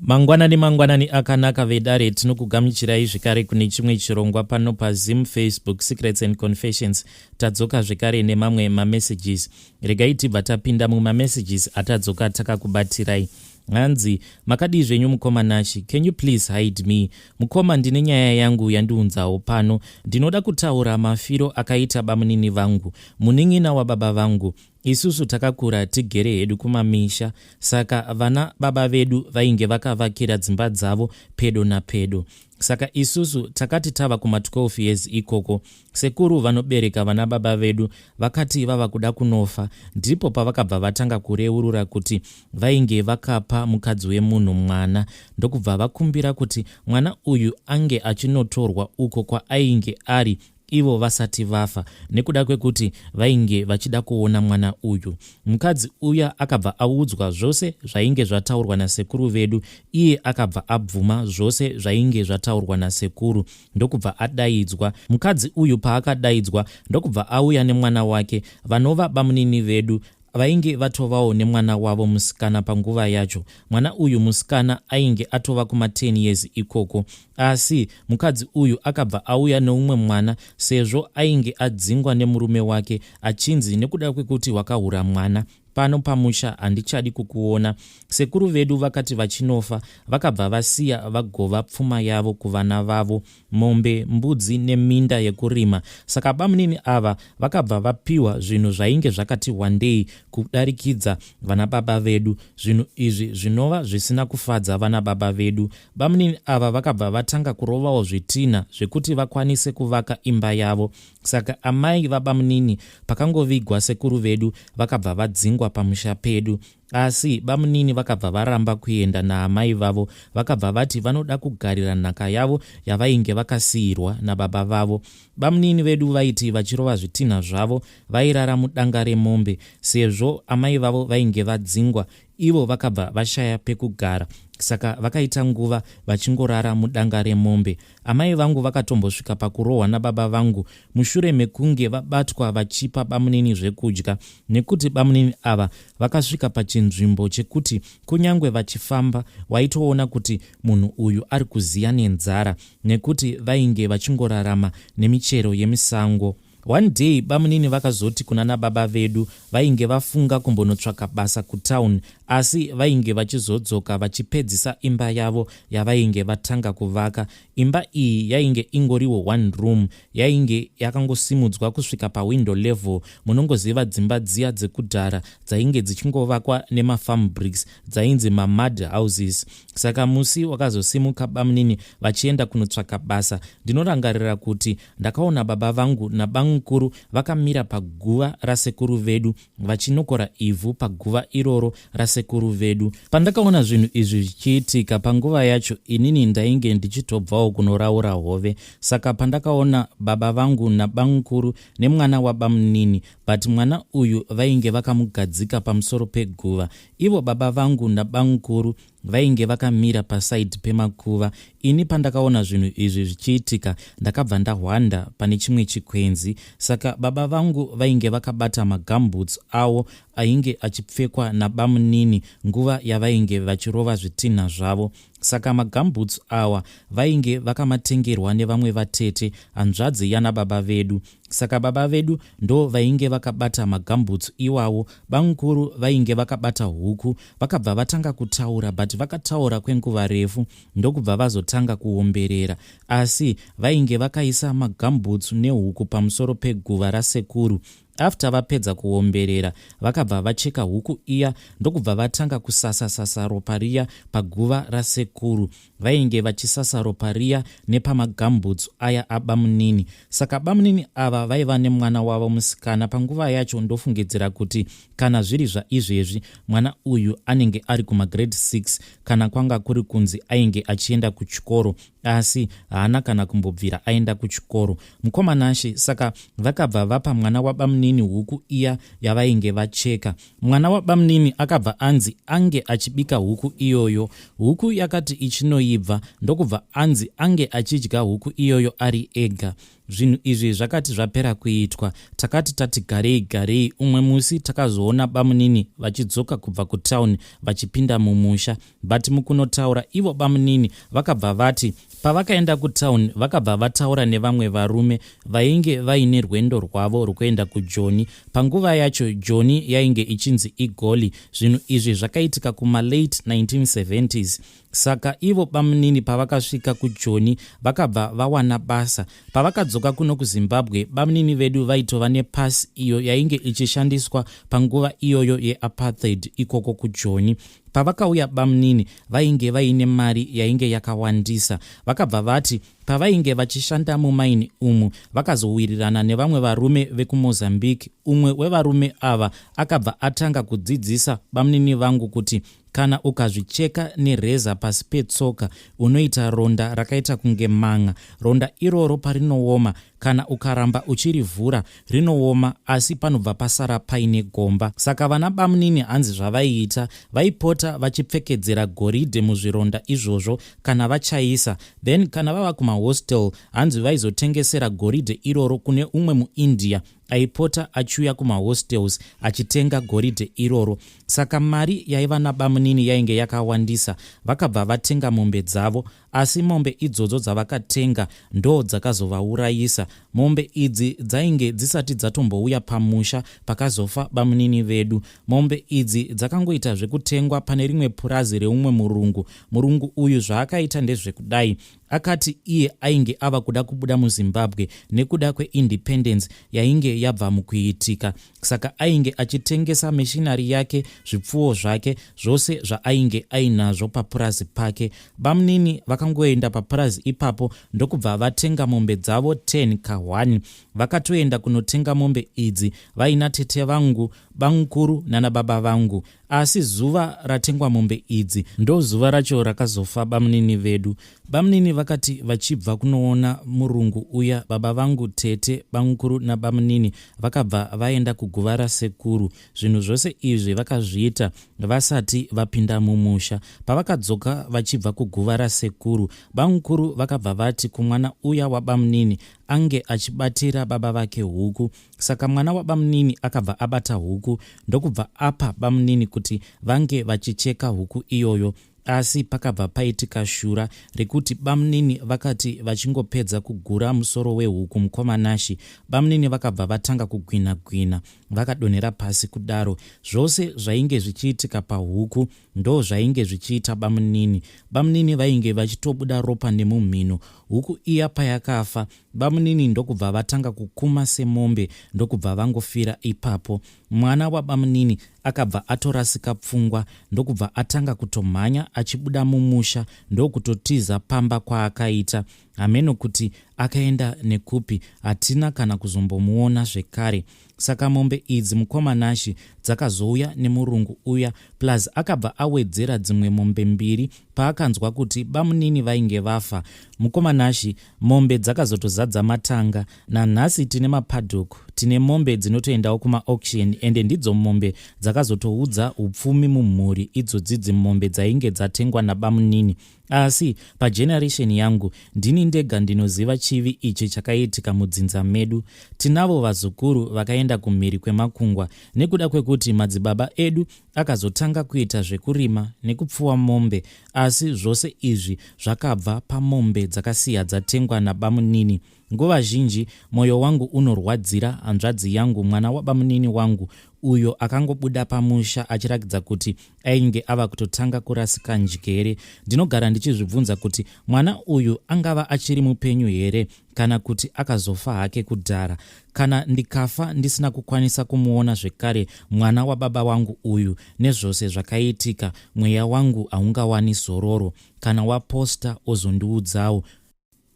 Mangwanani akanaka vedare tinokugamuchirai zvekare kune chimwe chirongwa pano paZim Facebook Secrets and Confessions. Tadzoka zvekare nemamwe mamessages. Regai tibva tapinda mumamessages atadzoka takakubatirai. Hanzi, makadi zvenyu mukoma nashi, can you please hide me? Mukoma ndine nyaya yangu yandiunzawo pano. Ndinoda kutaura Mafiro Akaita Bamunini vangu, munin'ina wababa vangu. Isusu takakura tigere hedu kumamisha, saka vana baba vedu vainge vakavakira dzimba dzavo pedo napedo. Saka isusu takati tava kuma 12 years ikoko, sekuru vanobereka vana baba vedu vakati vava kuda kunofa, ndipo pavakabva vatanga kureurura kuti vainge vakapa mukadzi wemunhu mwana, ndokubva vakumbira kuti mwana uyu ange achinotorwa uko kwa ainge ari ivo vasati vafa, nekuda kwekuti vainge vachida kuona mwana uyu. Mukadzi uya akabva audzwa zvose zvainge zvataurwa nasekuru vedu, iye akabva abvuma zvose zvainge zvataurwa nasekuru, ndokubva adaidzwa. Mukadzi uyu paakadaidzwa ndokubva auya nemwana wake, vanova bamunini vedu, vainge vatovawo nemwana wavo musikana panguva yacho. Mwana uyu musikana ainge atova kuma 10 years ikoko, asi mukadzi uyu akabva auya neumwe mwana sezvo ainge adzingwa nemurume wake achinzi nekuda kwekuti wakahura mwana. Pano pamusha handichadi kukuona. Sekuru vedu vakati vachinofa vakabva vasiya vagova pfuma yavo kuvana vavo, mombe, mbudzi neminda yekurima. Saka bamunini ava vakabva vapiwa zvinhu zvainge zvakati wandei kudarikidza vana baba vedu. Zvinhu izvi zvinova zvisina kufadza vana baba vedu. Bamunini ava vakabva vatanga kurovawo zvitina zvekuti vakwanise kuvaka imba yavo. Saka amai vabamunini pakangovigwa sekuru vedu vakabva vadzingwa pamusha pedu. Asi bamunini vakabva varamba kuenda naamai vavo, vakabva vati vanoda kugarira nhaka yavo yavainge vakasiyirwa nababa vavo. Bamunini vedu vaiti vachirova zvitina zvavo vairara mudanga remombe, sezvo amai vavo vainge vadzingwa, ivo vakabva vashaya pekugara. Saka vakaita nguva vachingorara mudanga remombe. Amai vangu vakatombosvika pakurohwa nababa vangu. Mushure mekunge vabatwa vachipa bamunini zvekudya, nekuti bamunini ava vakasvika pachinzvimbo chekuti kunyangwe vachifamba waitoona kuti munhu uyu ari kuziya nenzara, nekuti vainge vachingorarama nemichero yemisango. One day bamunini vakazoti kuna nababa vedu vainge vafunga kumbonotsvaka basa kutauni, asi vainge vachizodzoka vachipedzisa imba yavo yavainge vatanga kuvaka. Imba iyi yainge ingoriwo 1 room, yainge yakangosimudzwa kusvika pawindow level. Munongoziva dzimba dziya dzekudhara dzainge dzichingovakwa nemafarm bricks, dzainzi mamud houses. Saka musi wakazosimuka bamunini vachienda kunotsvaka basa, ndinorangarira kuti ndakaona baba vangu nabamukuru vakamira paguva rasekuru vedu vachinokora ivhu paguva iroro rasekuru vedu. Pandakaona zvinhu izvi zvichiitika panguva yacho, inini ndainge ndichitobvawo kunoraura hove. Saka pandakaona baba vangu nabamukuru nemwana wabamunini, but mwana uyu vainge vakamugadzika pamusoro peguva. Ivo baba vangu nabamukuru vainge vakamira pasaidi pemakuva. Ini pandakaona zvinhu izvi zvichiitika ndakabva ndahwanda pane chimwe chikwenzi. Saka baba vangu vainge vakabata magamboots avo ainge achipfekwa nabamunini nguva yavainge vachirova zvitina zvavo. Saka magamboots awa vainge vakamatengerwa nevamwe vatete, hanzvadzi yana baba vedu. Saka baba vedu ndo vainge vakabata magamboots iwawo. Bamukuru vainge vakabata huku. Vakabva vatanga kutaura, but vakataura kwenguva refu ndokubva vazotanga kuomberera. Asi vainge vakaisa magamboots nehuku pamusoro peguva rasekuru. After vapedza kuomberera vakabva vacheka huku iya ndokubva vatanga kusasa ropa riya paguva rasekuru. Vainge vachisasa ropa riya nepamagamboots aya abamunini. Saka bamunini ava vaiva nemwana wavo musikana. Panguva yacho ndofungidzira kuti kana zviri zvaizvezvi mwana uyu anenge ari kuma grade 6 kana kwanga kuri kunzi ainge achienda kuchikoro, asi haana kana kumbobvira aenda kuchikoro. Mukomanashi saka vakabva vapa mwana wabamunini huku iya yavainge vacheka. Mwana wabamunini akabva anzi ange achibika huku iyoyo. Huku yakati ichinoibva ndokubva anzi ange achidya huku iyoyo ari ega. Zvinhu izvi zvakati zvapera kuitwa, takati tati garei. Umwe musi takazoona Bamunini vachidzoka kubva kutauni vachipinda mumusha. But mukunotaura ivo Bamunini vakabva vati pavakaenda kutauni vakabva vataura nevamwe varume vainge vaine rwendo rwavo rwokuenda kuJoni. Panguva yacho Joni yainge ichinzi iGoli. Zvinhu izvi zvakaitika kuma-late 1970s. Saka ivo Bamunini pavakasvika kuJoni vakabva vawana basa. Pavakadzoka kuno kuZimbabwe, Bamunini vedu vaitova nepasi iyo yainge ichishandiswa panguva iyoyo yeapartheid ikoko kuJoni. Pavakauya Bamunini vainge vaine mari yainge yakawandisa. Vakabva vati pavainge vachishanda mumaini umu vakazowirirana nevamwe varume vekuMozambique. Umwe wevarume ava akabva atanga kudzidzisa Bamunini vangu kuti kana ukazvicheka nereza pasi petsoka unoita ronda rakaita kunge manga. Ronda iroro parinooma kana ukaramba uchirivhura rinooma, asi panobva pasara paine gomba. Saka vana Bamunini hanzi zvavaiita, vaipota vachipfekedzera goridhe muzvironda izvozvo kana vachaisa. Then kana vava kumahostel hanzi vaizotengesera goridhe iroro kune umwe muIndia aipota achiuya kumahostels achitenga goridhe iroro. Saka mari yaiva naBamunini yainge yakawandisa. Vakabva vatenga mombe dzavo, asi mombe idzodzo dzavakatenga ndo dzakazovaurayisa. Mombe idzi dzainge dzisati dzatombouya pamusha pakazofa Bamunini vedu. Mombe idzi dzakangoita zvekutengwa pane rimwe purazi reumwe murungu. Murungu uyu zvaakaita ndezvekudai, akati iye ainge ava kuda kubuda muZimbabwe nekuda kweindependence yainge yabva mukuitika. Saka ainge achitengesa mishinari yake, zvipfuwo zvake, zvose zvaainge ainazvo papurazi pake. Bamunini vakangoenda papurazi ipapo ndokubva vatenga mombe dzavo 10 ka1. Vakatoenda kunotenga mombe idzi vaina tete vangu, bamukuru nanababa vangu. Asi zuva ratengwa mombe idzi ndo zuva racho rakazofa Bamunini vedu. Bamunini vakati vachibva kunoona murungu uya, baba vangu, tete, bamukuru naBamunini vakabva vaenda kuguva rasekuru. Zvinhu zvose izvi vakazviita vasati vapinda mumusha. Pavakadzoka vachibva kuguva rasekuru, bamukuru vakabva vati kumwana uya waBamunini ange achibatira baba vake huku. Saka mwana waBamunini akabva abata huku ndokubva apa Bamunini kuti vange vachicheka huku iyoyo. Asi pakabva paitika shura rekuti Bamunini vakati vachingopedza kugura musoro wehuku mukomanashi, Bamunini vakabva vatanga kugwina, vakadonhera pasi kudaro. Zvose zvainge zvichiitika pahuku ndo zvainge zvichiita Bamunini. Bamunini vainge vachitobuda ropa nemumhino. Huku iya payakafa, Bamunini ndokubva vatanga kukuma semombe ndokubva vangofira ipapo. Mwana waBamunini akabva atorasika pfungwa ndokubva atanga kutomhanya achibuda mumusha ndokutotiza pamba kwaakaita. Hameno kuti akaenda nekupi, hatina kana kuzombomuona zvekare. Saka mombe idzi mukomanashi dzakazouya nemurungu uya, plus akabva awedzera dzimwe mombe 2 paakanzwa kuti Bamunini vainge vafa. Mukomanashi mombe dzakazotozadza matanga. Nanhasi tine mapaddock, tine mombe dzinotoendawo kuma-auction, ende ndidzo mombe dzakazotoudza upfumi mumhuri idzodzi mombe dzainge dzatengwa naBamunini. Asi pageneration yangu ndini ndega ndinoziva chivi ichi chakaitika mudzinza medu. Tinavo vazukuru vakaenda kumhiri kwemakungwa nekuda kwekuti madzibaba edu akazotanga kuita zvekurima nekupfuwa mombe. Asi zvose izvi zvakabva pamombe dzakasiya dzatengwa naBamunini. Nguva zhinji moyo wangu unorwadzira hanzvadzi yangu, mwana waBamunini wangu uyo akangobuda pamusha achirakidza kuti ainge ava kutotanga kurasika njere. Ndinogara ndichizvibvunza kuti mwana uyu angava achiri mupenyu here kana kuti akazofa hake kudhara. Kana ndikafa ndisina kukwanisa kumuona zvekare mwana wababa wangu uyu nezvose zvakaitika, mweya wangu haungawani zororo. Kana waposta ozondiudzawo.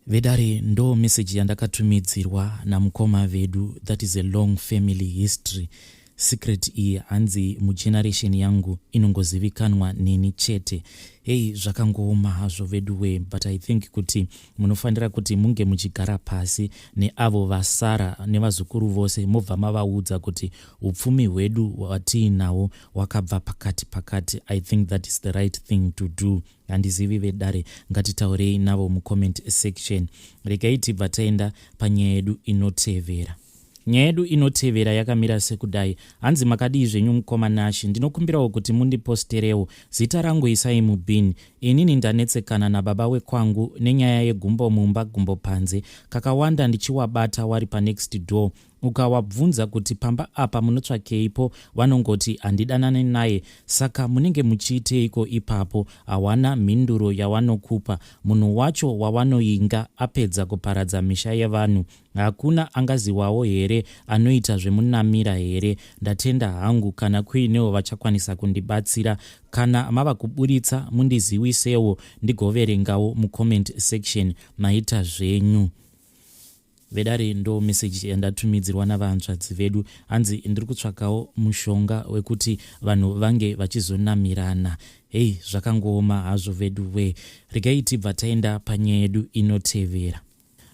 Vedare ndo message yandakatumidzirwa namukoma vedu. That is a long family history. secret iyi hanzi mugeneration yangu inongozivikanwa neni chete. Hey, zvakangooma hazvo veduwe, but I think kuti munofanira kuti munge muchigara pasi neavo vasara nevazukuru vose mobva mavaudza kuti upfumi hwedu hwatiinawo hwakabva pakati. I think that is the right thing to do. Handizivi vedare, ngatitaurei navo mucomment section. Regai tibva taenda panyaya yedu inotevera. Nyaya yedu inotevera yakamira sekudai. Hanzi makadii zvenyu mukoma Nashi, ndinokumbirawo kuti mundiposterewo zita rangu isai mubhini. Inini ndanetsekana nababa wekwangu nenyaya yegumbo mumba gumbo panze, kakawanda ndichiwabata wari pa next door. Ukawabvunza kuti pamba apa munotsvakeipo, vanongoti handidanane naye, saka munenge muchiiteiko ipapo? Hawana mhinduro yawanokupa. Munhu wacho wawanoinga apedza kuparadza misha yevanhu. Hakuna angaziwawo here anoita zvemunamira here? Ndatenda hangu kana kuinewo vachakwanisa kundibatsira. Kana mava kuburitsa mundiziwisewo ndigoverengawo mucomment section maita zvenyu. Vedare ndo message yandatumidzirwa navanzvadzi vedu. Hanzi ndiri kutsvakawo mushonga wekuti vanhu vange vachizonamirana. Hey, zvakangooma hazvo veduwe. Regai tibva taenda panyaya yedu inotevera.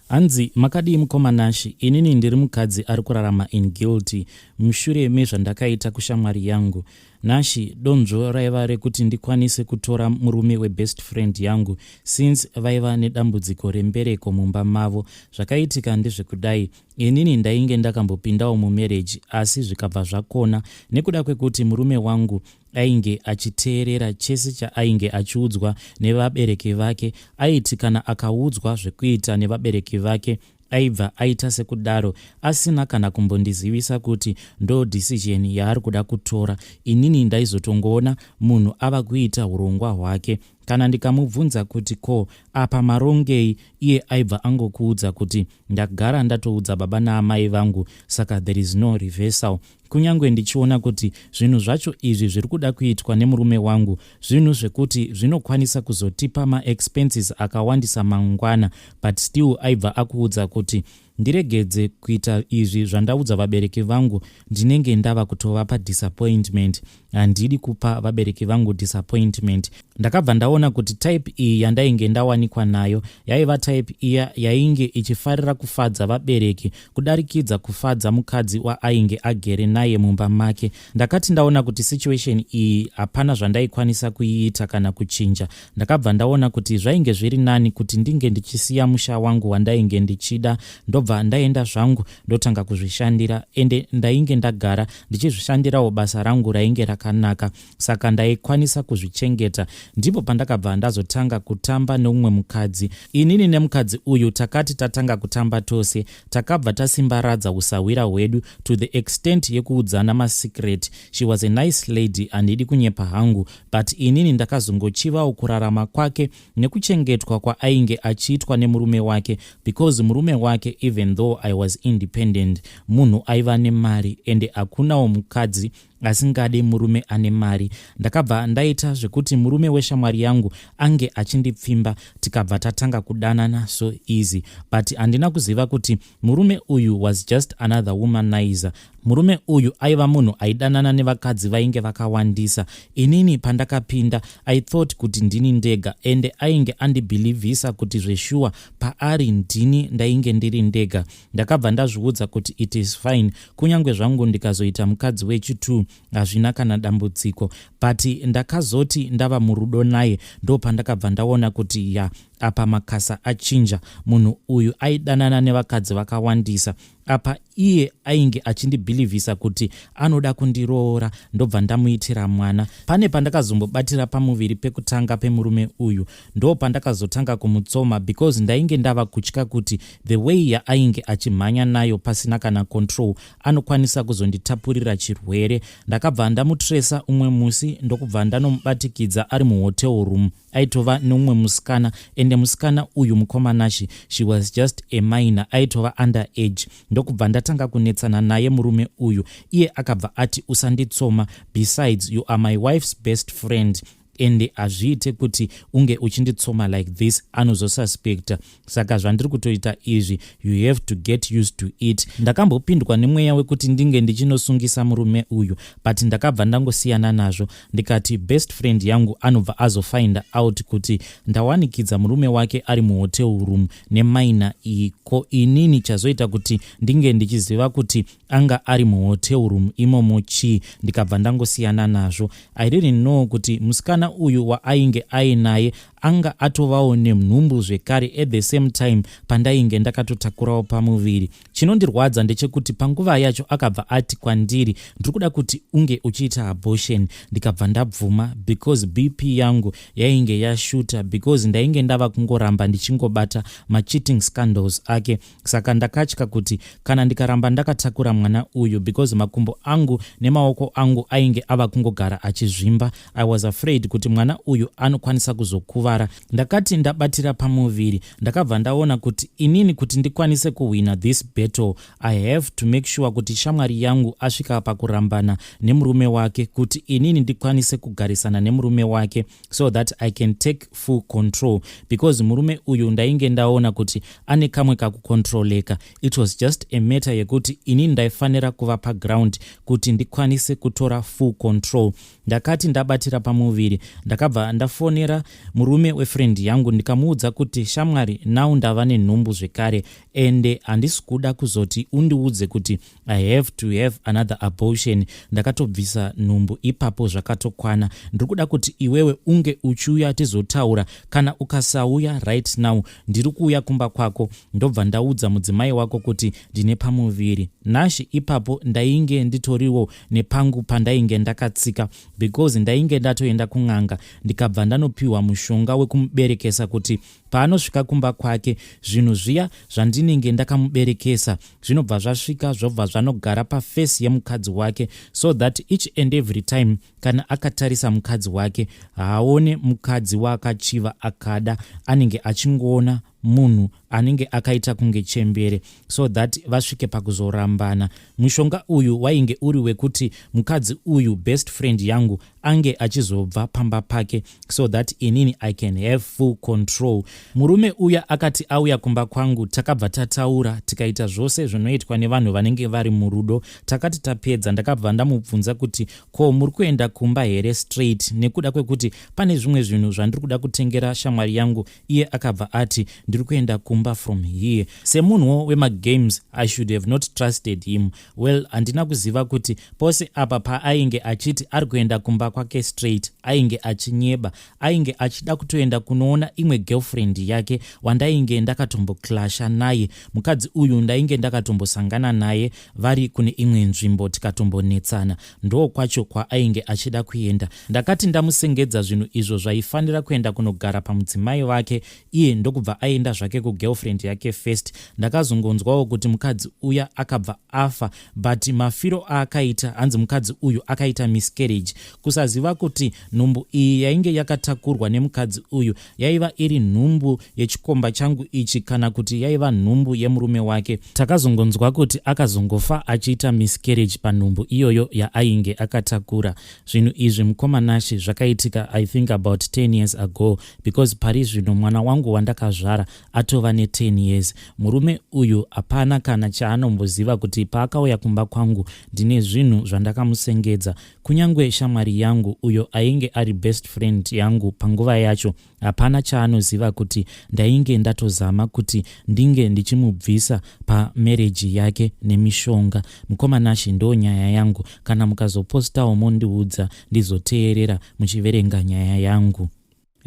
Hanzi makadii mukoma Nashi, inini ndiri mukadzi ari kurarama in guilty mushure mezvandakaita kushamwari yangu. Nashi, donzvo raiva rekuti ndikwanise kutora murume webest friend yangu since vaiva nedambudziko rembereko mumba mavo. Zvakaitika ndezvekudai, inini ndainge ndakambopindawo mumarriage asi zvikabva zvakona nekuda kwekuti murume wangu ainge achiteerera chese chaainge achiudzwa nevabereki vake. Aiti kana akaudzwa zvekuita nevabereki vake aibva aita sekudaro asina kana kumbondizivisa kuti ndo decision yaari kuda kutora. Inini ndaizotongoona munhu ava kuita urongwa hwake. Kana ndikamubvunza kuti ko apa marongei, iye aibva angokuudza kuti ndagara ndatoudza baba naamai vangu, saka there is no reversal. Kunyange ndichiona kuti zvinhu zvacho izvi zviri kuda kuitwa nemurume wangu zvinhu zvekuti zvinokwanisa kuzotipa ma-expenses akawandisa mangwana, but still aibva akuudza kuti ndiregedze kuita izvi zvandaudza vabereki vangu, ndinenge ndava kutovapa disappointment. Handidi kupa vabereki vangu disappointment. Ndakabva ndaona kuti type iyi yandainge ndawanikwa nayo yaiva type iya yainge ichifarira kufadza vabereki kudarikidza kufadza mukadzi waainge agere naye mumba make. Ndakati ndaona kuti situation iyi hapana zvandaikwanisa kuiita kana kuchinja. Ndakabva ndaona kuti zvainge zviri nani kuti ndinge ndichisiya musha wangu wandainge ndichida, ndobva ndaenda zvangu ndotanga kuzvishandira, ende ndainge ndagara ndichizvishandirawo basa rangu rainge rakanaka, saka ndaikwanisa kuzvichengeta. Ndipo pandakabva ndazotanga kutamba neumwe mukadzi. Inini nemukadzi uyu takati tatanga kutamba tose, takabva tasimbaradza usawira hwedu to the extent yekuudzana masecret. She was a nice lady, handidi kunyepa hangu, but inini ndakazongochivawo kurarama kwake nekuchengetwa kwaainge achiitwa nemurume wake, because murume wake, even though I was independent, munhu aiva nemari, ende hakunawo mukadzi asingade murume ane mari. Ndakabva ndaita zvekuti murume weshamwari yangu ange achindipfimba, tikabva tatanga kudanana so easy, but handina kuziva kuti murume uyu was just another womanizer. Murume uyu aiva munhu aidanana nevakadzi vainge vakawandisa. Inini pandakapinda I thought kuti ndini ndega, ende ainge andibhilivhisa kuti zveshua paari ndini ndainge ndiri ndega. Ndakabva ndazviudza kuti it is fine, kunyange zvangu ndikazoita mukadzi wechitu hazvina kana dambudziko, but ndakazoti ndava murudo naye ndo pandakabva ndaona kuti apa makasa achinja. Munhu uyu aidanana nevakadzi vakawandisa. Apa iye ainge achindibhilivhisa kuti anoda kundiroora, ndobva ndamuitira mwana. Pane pandakazombobatira pamuviri pekutanga pemurume uyu, ndo pandakazotanga kumutsoma, because ndainge ndava kutya kuti the way yaainge achimhanya nayo pasina kana control anokwanisa kuzonditapurira chirwere. Ndakabva ndamutresa umwe musi ndokubva ndanomubatikidza ari muhotel room. Aitova neumwe musikana, ende musikana uyu mukoma Nashi, she was just a minor, aitova underage. Ndokubva ndatanga kunetsana naye murume uyu. Iye akabva ati usanditsoma, besides you are my wife's best friend. ende hazviite kuti unge uchinditsoma like this, anozosuspecta. Saka zvandiri kutoita izvi, you have to get used to it. Ndakambopindwa nemweya wekuti ndinge ndichinosungisa murume uyu, but ndakabva ndangosiyana nazvo. Ndikati best friend yangu anobva azofind out kuti ndawanikidza murume wake ari muhotel room nemaina iyi, ko inini chazoita kuti ndinge ndichiziva kuti anga ari muhotel room imomo chii. Ndikabva ndangosiyana nazvo. I didn't know kuti musikana uyu waainge ainaye anga atovawo nemhumbu zvekare at the same time pandainge ndakatotakurawo pamuviri. Chinondirwadza ndechekuti panguva yacho akabva ati kwandiri, ndiri kuda kuti unge uchiita abortion. Ndikabva ndabvuma because BP yangu yainge yashuta, because ndainge ndava kungoramba ndichingobata macheating scandals ake. Saka ndakatya kuti kana ndikaramba ndakatakura mwana uyu, because makumbo angu nemaoko angu ainge ava kungogara achizvimba, I was afraid kuti mwana uyu anokwanisa kuzokuvara. Ndakati ndabatira pamuviri, ndakabva ndaona kuti inini kuti ndikwanise kuwina this battle, I have to make sure kuti shamwari yangu asvika pakurambana nemurume wake, kuti inini ndikwanise kugarisana nemurume wake, so that I can take full control, because murume uyu ndainge ndaona kuti ane kamwe kakukontroleka. It was just a matter yekuti inini ndaifanira kuva paground kuti ndikwanise kutora full control. Ndakati ndabatira pamuviri, ndakabva ndafonera murume wefriend yangu ndikamuudza kuti shamwari, now ndava nenhumbu zvekare, ende handisi kuda kuzoti undiudze kuti I have to have another abortion. Ndakatobvisa nhumbu ipapo zvakatokwana. Ndiri kuda kuti iwewe unge uchiuya tizotaura. Kana ukasauya right now, ndiri kuuya kumba kwako ndobva ndaudza mudzimai wako kuti ndine pamuviri. Nashi ipapo ndainge nditoriwo nepangu pandainge ndakatsika, because ndainge ndatoenda kun'anga ndikabva ndanopiwa mushonga wekumuberekesa kuti paanosvika kumba kwake zvinhu zviya zvandinenge ndakamuberekesa zvinobva zvasvika zvobva zvanogara pafesi yemukadzi wake, so that each and every time kana akatarisa mukadzi wake haaone mukadzi waakachiva akada, anenge achingoona munhu anenge akaita kunge chembere, so that vasvike pakuzorambana. Mushonga uyu wainge uri wekuti mukadzi uyu best friend yangu ange achizobva pamba pake, so that inini I can have full control. Murume uya akati auya kumba kwangu, takabva tataura tikaita zvose zvinoitwa nevanhu vanenge vari murudo. Takati tapedza, ndakabva ndamubvunza kuti ko muri kuenda kumba here straight, nekuda kwekuti pane zvimwe zvinhu zvandiri kuda kutengera shamwari yangu. Iye akabva ati ndiri kuenda kumba from here. Semunhu wemagames, I should have not trusted him. Well, handina kuziva kuti pose apa paainge achiti ari kuenda kumba kwake straight, ainge achinyeba, ainge achida kutoenda kunoona imwe girlfriend yake wandainge ndakatomboklasha naye. Mukadzi uyu ndainge ndakatombosangana naye vari kune imwe nzvimbo tikatombonetsana. Ndo kwacho kwaainge achida kuenda. Ndakati ndamusengedza zvinhu izvo zvaifanira kuenda kunogara pamudzimai wake, iye ndokubva aenda zvake kugirlfriend yake first. Ndakazongonzwawo kuti mukadzi uya akabva afa, but Mafiro Akaita hanzi mukadzi uyu akaita miscarriage. Kusaziva kuti nhumbu iyi yainge yakatakurwa nemukadzi uyu yaiva iri nhumbu yechikomba changu ichi kana kuti yaiva nhumbu yemurume wake. Takazongonzwa kuti akazongofa achiita miscarriage panhumbu iyoyo yaainge akatakura. Zvinhu izvi mukomanashi zvakaitika I think about 10 years ago, because pari zvino mwana wangu wandakazvara atova ne10 years. Murume uyu hapana kana chaanomboziva kuti paakauya kumba kwangu ndine zvinhu zvandakamusengedza. Kunyangwe shamwari yangu uyo ainge ari best friend yangu panguva yacho, hapana chaanoziva kuti ndainge ndatozama kuti ndinge ndichimubvisa pamarriage yake nemishonga. Mukomanashi ndo nyaya yangu. Kana mukazopostawo mondiudza ndizoteerera muchiverenga nyaya yangu.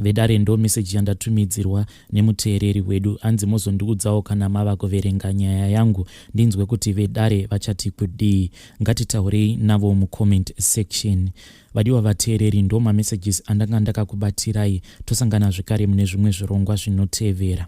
Vedare ndo message yandatumidzirwa nemuteereri wedu. Anzi mozondiudzawo kana mava kuverenga nyaya yangu ndinzwe kuti vedare vachati kudii. Ngatitaurei navo mucomment section. Vadiwa vateereri, ndo mamessages andanga ndakakubatirai. Tosangana zvekare mune zvimwe zvirongwa zvinotevera.